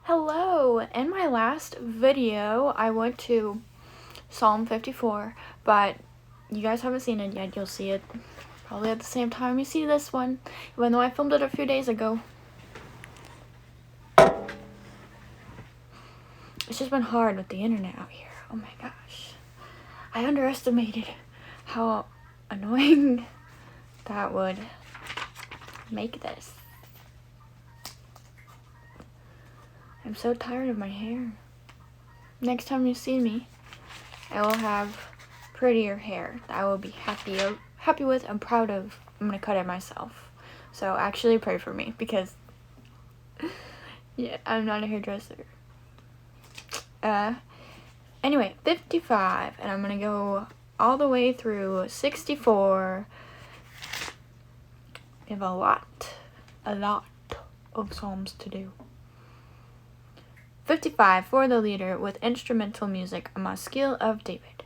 Hello! In my last video, I went to Psalm 54, but you guys haven't seen it yet. You'll see it probably at the same time you see this one, even though I filmed it a few days ago. It's just been hard with the internet out here. Oh my gosh. I underestimated how annoying that would make this. I'm so tired of my hair. Next time you see me, I will have prettier hair that I will be happy with and proud of. I'm gonna cut it myself. So actually pray for me because yeah, I'm not a hairdresser. Anyway, 55, and I'm gonna go all the way through 64. We have a lot of psalms to do. 55, for the leader with instrumental music, a maskil of David.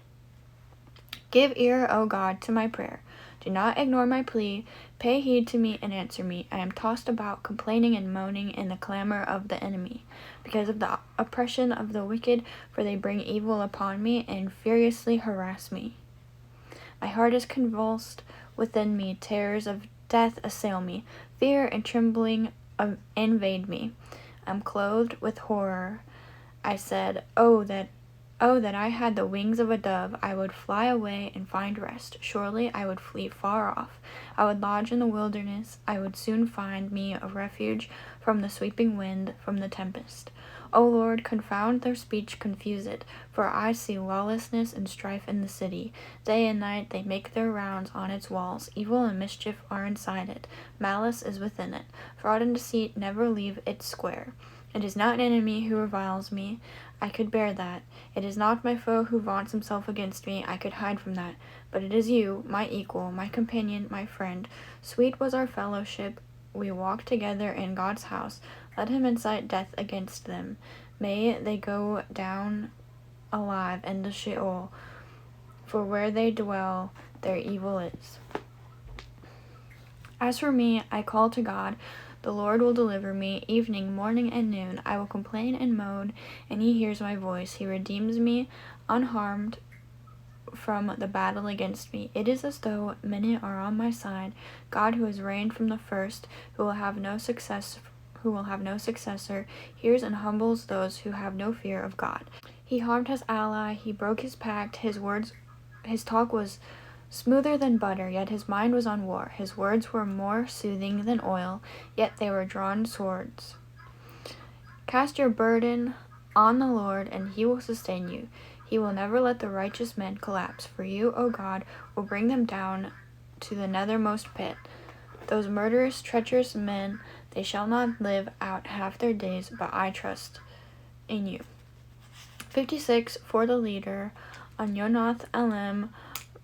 Give ear, O God, to my prayer. Do not ignore my plea. Pay heed to me and answer me. I am tossed about, complaining and moaning in the clamor of the enemy, because of the oppression of the wicked, for they bring evil upon me and furiously harass me. My heart is convulsed within me. Terrors of death assail me. Fear and trembling invade me. I'm clothed with horror. I said, Oh, that I had the wings of a dove. I would fly away and find rest. Surely I would flee far off. I would lodge in the wilderness. I would soon find me a refuge from the sweeping wind, from the tempest. O Lord, confound their speech, confuse it, for I see lawlessness and strife in the city. Day and night they make their rounds on its walls. Evil and mischief are inside it. Malice is within it. Fraud and deceit never leave its square. It is not an enemy who reviles me. I could bear that. It is not my foe who vaunts himself against me. I could hide from that. But it is you, my equal, my companion, my friend. Sweet was our fellowship. We walked together in God's house. Let him incite death against them. May they go down alive into Sheol, for where they dwell, their evil is. As for me, I call to God. The Lord will deliver me. Evening, morning, and noon, I will complain and moan, and he hears my voice. He redeems me unharmed from the battle against me. It is as though many are on my side. God, who has reigned from the first, who will have no successor, hears and humbles those who have no fear of God. He harmed his ally, he broke his pact, his talk was smoother than butter, yet his mind was on war. His words were more soothing than oil, yet they were drawn swords. Cast your burden on the Lord, and he will sustain you. He will never let the righteous men collapse, for you, O God, will bring them down to the nethermost pit. Those murderous, treacherous men, they shall not live out half their days, but I trust in you. 56, for the leader, on Yonath Elim,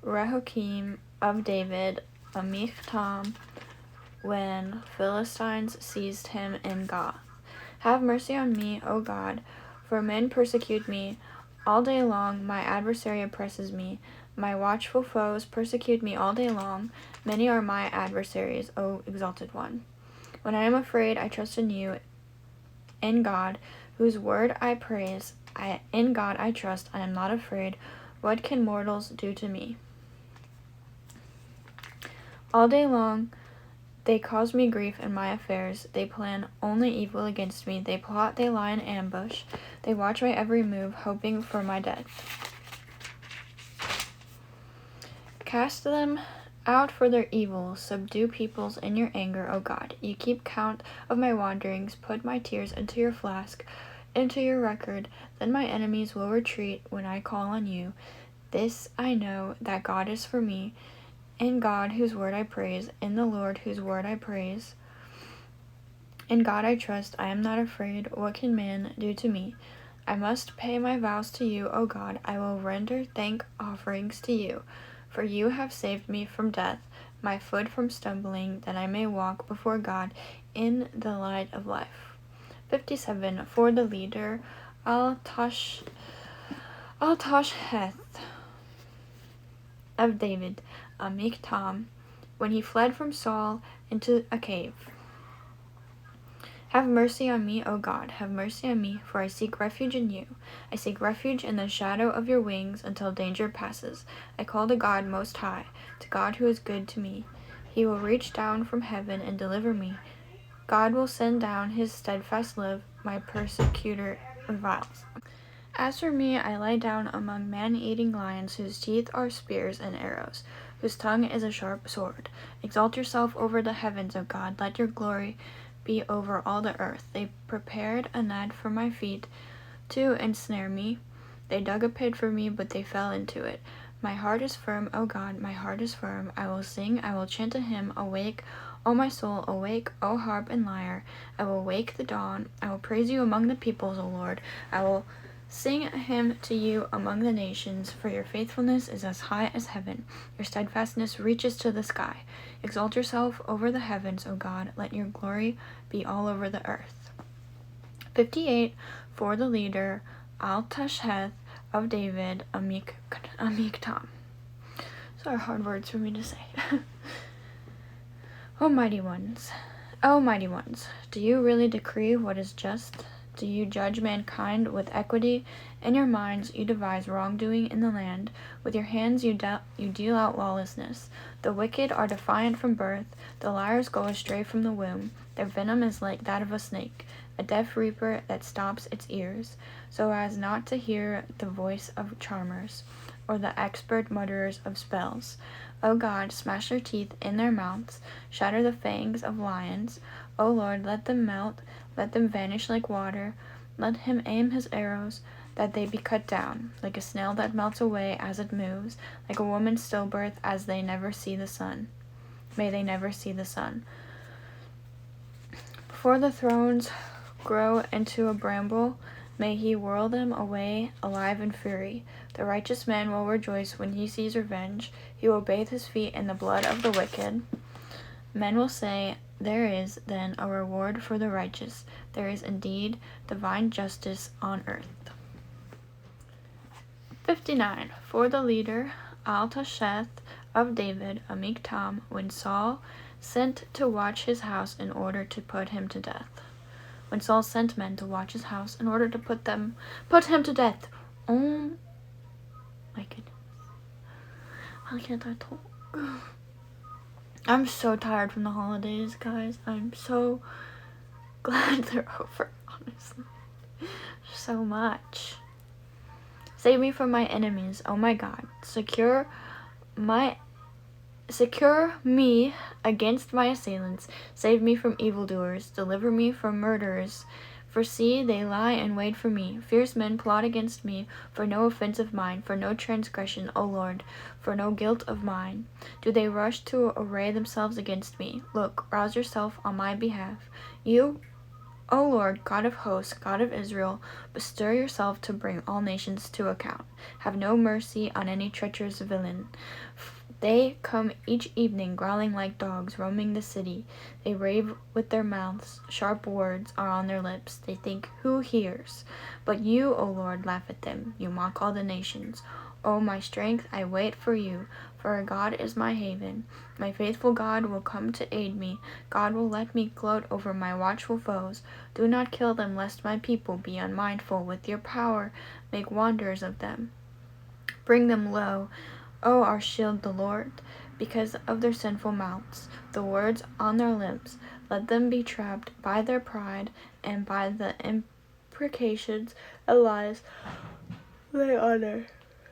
Rehokim of David, Amichtam, when Philistines seized him in Gath. Have mercy on me, O God, for men persecute me. All day long my adversary oppresses me. My watchful foes persecute me all day long. Many are my adversaries, O exalted one. When I am afraid, I trust in you, in God, whose word I praise. In God I trust, I am not afraid. What can mortals do to me? All day long they cause me grief in my affairs. They plan only evil against me. They plot, they lie in ambush. They watch my every move, hoping for my death. Cast them out for their evil. Subdue peoples in your anger, O God. You keep count of my wanderings. Put my tears into your flask, into your record. Then my enemies will retreat when I call on you. This I know, that God is for me. In God, whose word I praise, in the Lord, whose word I praise. In God I trust, I am not afraid. What can man do to me? I must pay my vows to you, O God. I will render thank offerings to you. For you have saved me from death, my foot from stumbling, that I may walk before God in the light of life. 57, for the leader, Al-Tashheth of David, Amichtam, when he fled from Saul into a cave. Have mercy on me, O God, have mercy on me, for I seek refuge in you. I seek refuge in the shadow of your wings until danger passes. I call to God Most High, to God who is good to me. He will reach down from heaven and deliver me. God will send down his steadfast love, my persecutor reviles. As for me, I lie down among man-eating lions whose teeth are spears and arrows, whose tongue is a sharp sword. Exalt yourself over the heavens, O God, let your glory be over all the earth. They prepared a net for my feet to ensnare me. They dug a pit for me, but they fell into it. My heart is firm, O God, my heart is firm. I will sing, I will chant a hymn. Awake, O my soul, awake, O harp and lyre. I will wake the dawn. I will praise you among the peoples, O Lord. I will sing a hymn to you among the nations, for your faithfulness is as high as heaven. Your steadfastness reaches to the sky. Exalt yourself over the heavens, O God. Let your glory be all over the earth. 58. For the leader, Al-Tasheth of David, Amiktam. Those are hard words for me to say. O mighty ones, do you really decree what is just? Do you judge mankind with equity? In your minds you devise wrongdoing in the land. With your hands you deal out lawlessness. The wicked are defiant from birth. The liars go astray from the womb. Their venom is like that of a snake, a deaf reaper that stops its ears, so as not to hear the voice of charmers, or the expert mutterers of spells. O God, smash their teeth in their mouths, shatter the fangs of lions. O Lord, let them melt, let them vanish like water. Let him aim his arrows, that they be cut down, like a snail that melts away as it moves, like a woman's stillbirth, as they never see the sun. May they never see the sun. Before the thrones grow into a bramble, may he whirl them away alive in fury. The righteous man will rejoice when he sees revenge. He will bathe his feet in the blood of the wicked. Men will say, there is, then, a reward for the righteous. There is indeed divine justice on earth. 59. For the leader, Al-Tasheth of David, Amiktam, when Saul sent to watch his house in order to put him to death. When Saul sent men to watch his house in order to put him to death. Oh my goodness. Why can't I talk? I'm so tired from the holidays, guys. I'm so glad they're over, honestly. So much. Save me from my enemies, oh my God. Secure me against my assailants. Save me from evildoers. Deliver me from murderers. For see, they lie in wait for me. Fierce men plot against me, for no offense of mine, for no transgression, O Lord, for no guilt of mine. Do they rush to array themselves against me? Look, rouse yourself on my behalf. You, O Lord, God of hosts, God of Israel, bestir yourself to bring all nations to account. Have no mercy on any treacherous villain. They come each evening growling like dogs, roaming the city. They rave with their mouths. Sharp words are on their lips. They think, who hears? But you, O Lord, laugh at them. You mock all the nations. O my strength, I wait for you, for our God is my haven. My faithful God will come to aid me. God will let me gloat over my watchful foes. Do not kill them, lest my people be unmindful. With your power, make wanderers of them. Bring them low, O our shield, the Lord, because of their sinful mouths, the words on their lips. Let them be trapped by their pride and by the imprecations and lies they utter.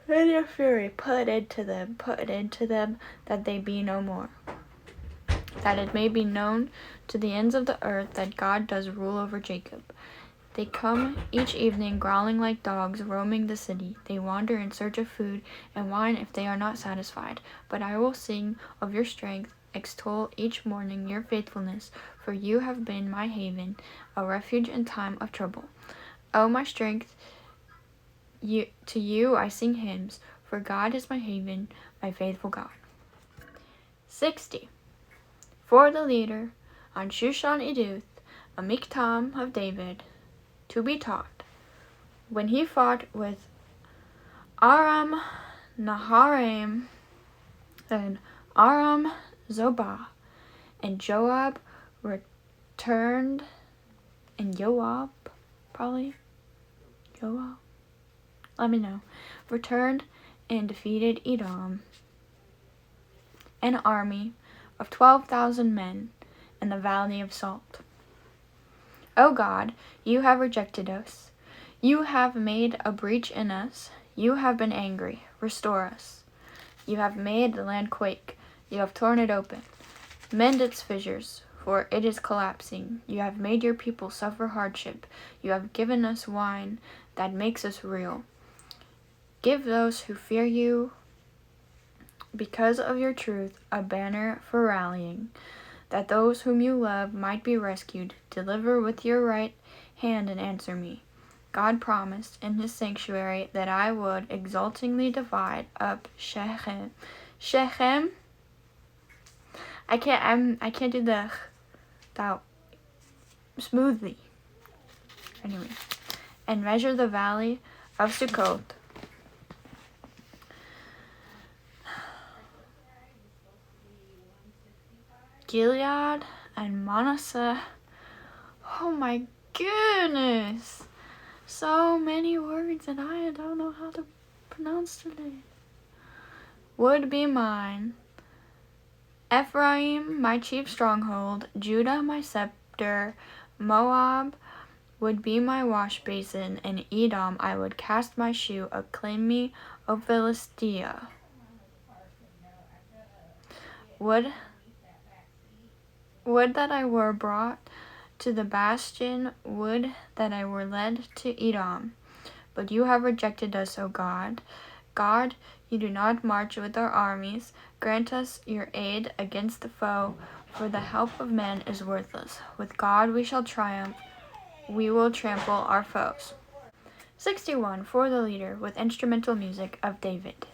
In your fury, put it into them, that they be no more. That it may be known to the ends of the earth that God does rule over Jacob. They come each evening growling like dogs, roaming the city. They wander in search of food and wine if they are not satisfied. But I will sing of your strength, extol each morning your faithfulness, for you have been my haven, a refuge in time of trouble. O my strength, to you I sing hymns, for God is my haven, my faithful God. 60. For the leader, on Shushan Iduth, Amiktam of David, to be taught. When he fought with Aram Naharaim, then Aram Zobah, and Joab returned and Joab, probably Joab, let me know, returned and defeated Edom, an army of 12,000 men in the Valley of Salt. O God, you have rejected us. You have made a breach in us. You have been angry. Restore us. You have made the land quake. You have torn it open. Mend its fissures, for it is collapsing. You have made your people suffer hardship. You have given us wine that makes us reel. Give those who fear you, because of your truth, a banner for rallying, that those whom you love might be rescued. Deliver with your right hand and answer me. God promised in his sanctuary that I would exultingly divide up Shechem. Shechem? I can't do that smoothly. Anyway. And measure the valley of Sukkot. Gilead and Manasseh. Oh my goodness. So many words and I don't know how to pronounce today. Would be mine. Ephraim, my chief stronghold. Judah, my scepter. Moab would be my wash basin. And Edom, I would cast my shoe. Acclaim me, O Philistia. Would that I were brought to the bastion, would that I were led to Edom. But you have rejected us, O God. God, you do not march with our armies. Grant us your aid against the foe, for the help of men is worthless. With God we shall triumph. We will trample our foes. 61, for the leader, with instrumental music of David.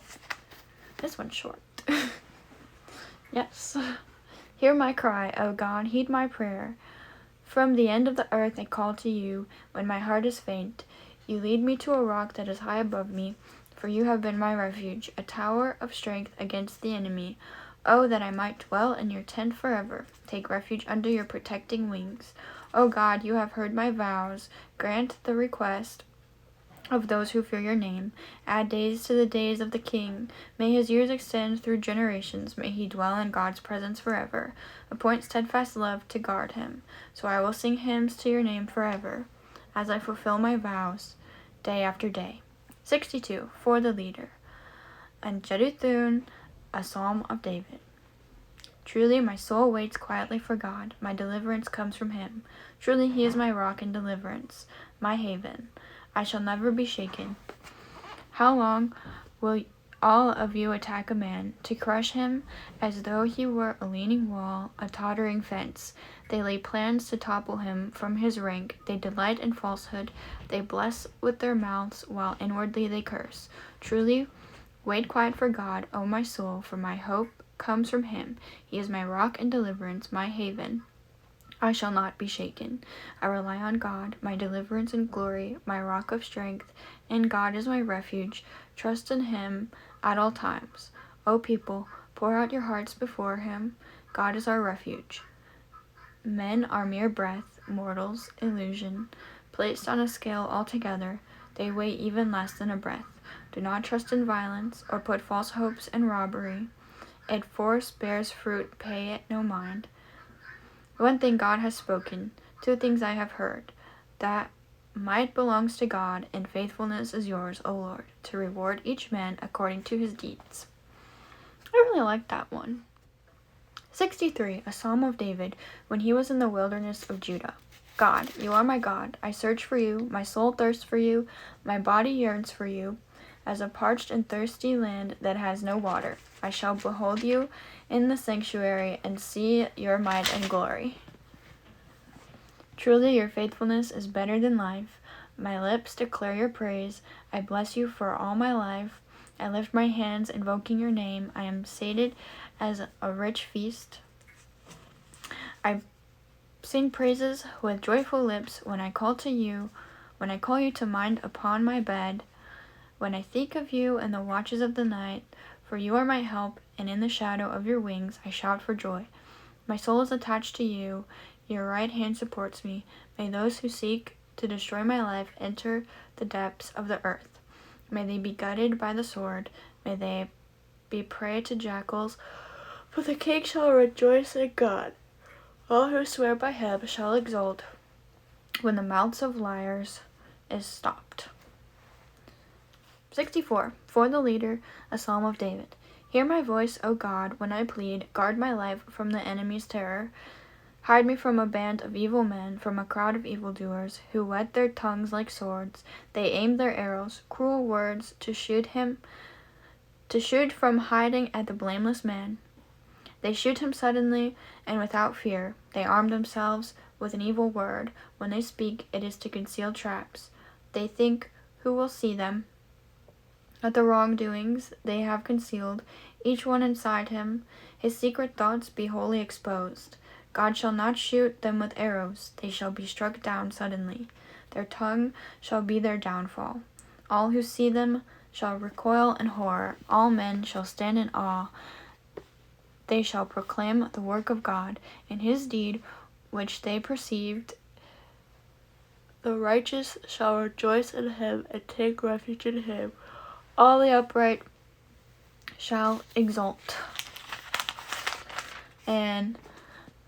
This one's short. Yes. Hear my cry, O God, heed my prayer. From the end of the earth I call to you when my heart is faint. You lead me to a rock that is high above me, for you have been my refuge, a tower of strength against the enemy. Oh, that I might dwell in your tent forever, take refuge under your protecting wings. O God, you have heard my vows. Grant the request of those who fear your name. Add days to the days of the king. May his years extend through generations. May he dwell in God's presence forever. Appoint steadfast love to guard him. So I will sing hymns to your name forever, as I fulfill my vows day after day. 62, for the leader. And Jeduthun, a psalm of David. Truly my soul waits quietly for God. My deliverance comes from him. Truly he is my rock and deliverance, my haven. I shall never be shaken. How long will all of you attack a man, to crush him as though he were a leaning wall, a tottering fence? They lay plans to topple him from his rank. They delight in falsehood. They bless with their mouths, while inwardly they curse. Truly, wait quiet for God, O my soul, for my hope comes from him. He is my rock and deliverance, my haven. I shall not be shaken. I rely on God, my deliverance and glory, my rock of strength, and God is my refuge. Trust in him at all times. O people, pour out your hearts before him. God is our refuge. Men are mere breath, mortals, illusion. Placed on a scale altogether, they weigh even less than a breath. Do not trust in violence, or put false hopes in robbery. If force bears fruit, pay it no mind. One thing God has spoken, two things I have heard, that might belongs to God, and faithfulness is yours, O Lord, to reward each man according to his deeds. I really like that one. 63, a psalm of David, when he was in the wilderness of Judah. God, you are my God. I search for you. My soul thirsts for you. My body yearns for you, as a parched and thirsty land that has no water. I shall behold you in the sanctuary and see your might and glory. Truly your faithfulness is better than life. My lips declare your praise. I bless you for all my life. I lift my hands invoking your name. I am sated as a rich feast. I sing praises with joyful lips when I call you to mind upon my bed, when I think of you in the watches of the night, for you are my help, and in the shadow of your wings I shout for joy. My soul is attached to you. Your right hand supports me. May those who seek to destroy my life enter the depths of the earth. May they be gutted by the sword. May they be prey to jackals. For the king shall rejoice in God. All who swear by him shall exult when the mouths of liars is stopped. 64. For the leader, a psalm of David. Hear my voice, O God, when I plead. Guard my life from the enemy's terror. Hide me from a band of evil men, from a crowd of evildoers, who whet their tongues like swords. They aim their arrows, cruel words, to shoot from hiding at the blameless man. They shoot him suddenly and without fear. They arm themselves with an evil word. When they speak, it is to conceal traps. They think, who will see them? At the wrongdoings they have concealed, each one inside him, his secret thoughts be wholly exposed. God shall not shoot them with arrows. They shall be struck down suddenly. Their tongue shall be their downfall. All who see them shall recoil in horror. All men shall stand in awe. They shall proclaim the work of God and his deed which they perceived. The righteous shall rejoice in him and take refuge in him. All the upright shall exult. And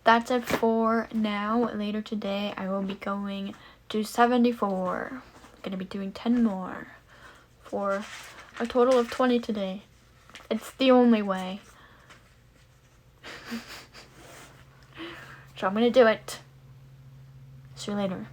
that's it for now. Later today, I will be going to 74. I'm going to be doing 10 more for a total of 20 today. It's the only way. So I'm going to do it. See you later.